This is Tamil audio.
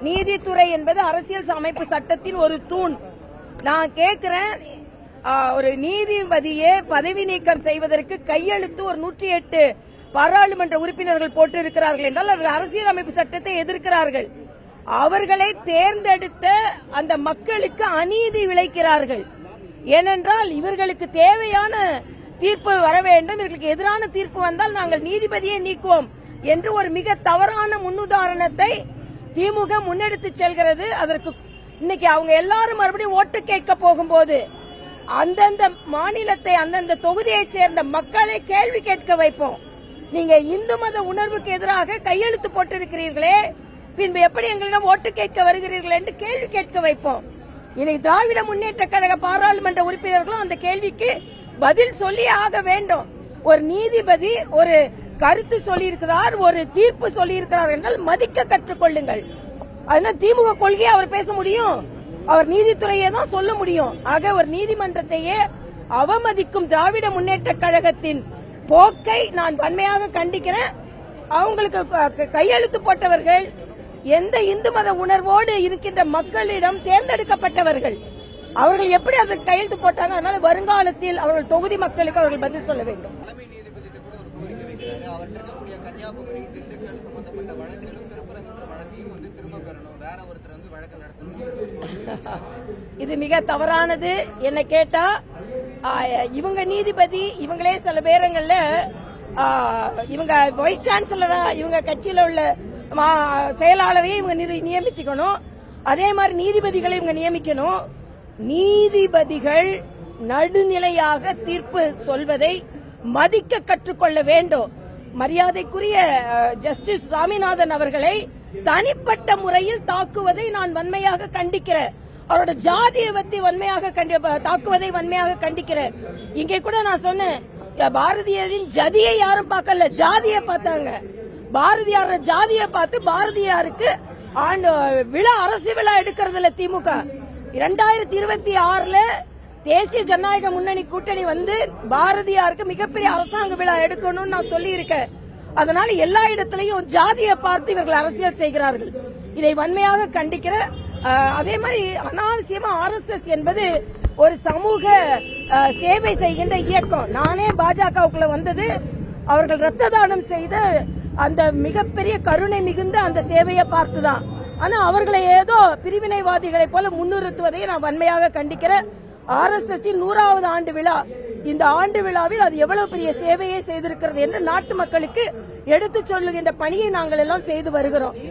நீதித்துறை என்பது அரசியல் அமைப்பு சட்டத்தின் ஒரு தூண். நான் கேட்கிறேன், ஒரு நீதிபதியை பதவி நீக்கம் செய்வதற்கு கையெழுத்து ஒரு 108 பாராளுமன்ற உறுப்பினர்கள் போட்டிருக்கிறார்கள் என்றால் அவர்கள் அரசியல் அமைப்பு சட்டத்தை எதிர்க்கிறார்கள். அவர்களை தேர்ந்தெடுத்த அந்த மக்களுக்கு அநீதி விளைக்கிறார்கள். ஏனென்றால் இவர்களுக்கு தேவையான தீர்ப்பு வர வேண்டும், இவர்களுக்கு எதிரான தீர்ப்பு வந்தால் நாங்கள் நீதிபதியை நீக்குவோம் என்று ஒரு மிக தவறான முன்னுதாரணத்தை திமுக முன்னெடுத்து செல்கிறது. அதற்கு இன்னைக்கு அவங்க எல்லாரும் மறுபடியும் ஓட்டு கேட்க போகும்போது அந்தந்த மாநிலத்தை அந்தந்த தொகுதியை சேர்ந்த மக்களை கேள்வி கேட்க வைப்போம். நீங்க இந்து மத உணர்வுக்கு எதிராக கையெழுத்து போட்டிருக்கிறீர்களே, பின்பு எப்படி எங்களிடம் ஓட்டு கேட்க வருகிறீர்கள் என்று கேள்வி கேட்க வைப்போம். இன்னைக்கு திராவிட முன்னேற்ற கழக பாராளுமன்ற உறுப்பினர்களும் அந்த கேள்விக்கு பதில் சொல்லி ஆக வேண்டும். ஒரு நீதிபதி ஒரு கருத்து சொல்லியிருக்கிறார், ஒரு தீர்ப்பு சொல்லியிருக்கிறார் என்றால் மதிக்க கற்றுக்கொள்ளுங்கள். அதனால திமுக கொள்கையை அவர் பேச முடியும், அவர் நீதித்துறையை தான் சொல்ல முடியும். ஆக ஒரு நீதிமன்றத்தையே அவமதிக்கும் திராவிட முன்னேற்ற கழகத்தின் போக்கை நான் வன்மையாக கண்டிக்கிறேன். அவங்களுக்கு கையெழுத்து போட்டவர்கள் எந்த இந்து மத உணர்வோடு இருக்கின்ற மக்களிடம் தேர்ந்தெடுக்கப்பட்டவர்கள், அவர்கள் எப்படி அதற்கு கையெழுத்து போட்டாங்க? அதனால வருங்காலத்தில் அவர்கள் தொகுதி மக்களுக்கு அவர்கள் பதில் சொல்ல வேண்டும். இது மிக தவறானது. என்ன கேட்டா இவங்க நீதிபதி, இவங்களே சில பேரங்கள்ல இவங்க வைஸ் சான்சலரா இவங்க கட்சியில உள்ள செயலாளரையும் இவங்க நியமிக்கணும். அதே மாதிரி நீதிபதிகளை இவங்க நியமிக்கணும். நீதிபதிகள் நடுநிலையாக தீர்ப்பு சொல்வதை மதிக்க கற்றுக்கொள்ள வேண்டும். மரியாதைக்குரிய ஜஸ்டிஸ் சாமிநாதன் அவர்களை தனிப்பட்ட முறையில் தாக்குவதை நான் வன்மையாக கண்டிக்கிறேன். அவரோட ஜாதியை பத்தி வன்மையாக தாக்குவதை வன்மையாக கண்டிக்கிறேன். இங்கே கூட நான் சொன்னேன், பாரதியாரின் ஜதியை யாரும் பார்க்கல, ஜாதியை பார்த்தாங்க. பாரதியார ஜாதியை பார்த்து பாரதியாருக்கு விழா அரசு விழா எடுக்கிறதுல திமுக 2026 தேசிய ஜனநாயக முன்னணி கூட்டணி வந்து பாரதியாருக்கு மிகப்பெரிய அரசாங்க விழா எடுக்கணும்னு நான் சொல்லி இருக்கேன். அதனால எல்லா இடத்திலையும் ஜாதியை பார்த்து இவர்கள் அரசியல் செய்கிறார்கள். இதை வன்மையாக கண்டிக்கிற. அதே மாதிரி அனாவசியமா RSS என்பது ஒரு சமூக சேவை செய்கின்ற இயக்கம். நானே பாஜகவுக்குள்ள வந்தது அவர்கள் ரத்த தானம் செய்த அந்த மிகப்பெரிய கருணை மிகுந்த அந்த சேவையை பார்த்துதான். ஆனா அவர்களை ஏதோ பிரிவினைவாதிகளை போல முன்னிறுத்துவதை நான் வன்மையாக கண்டிக்கிறேன். RSS 100வது ஆண்டு விழா, இந்த ஆண்டு விழாவில் அது எவ்வளவு பெரிய சேவையை செய்திருக்கிறது என்று நாட்டு மக்களுக்கு எடுத்துச் சொல்லுகின்ற பணியை நாங்கள் எல்லாம் செய்து வருகிறோம்.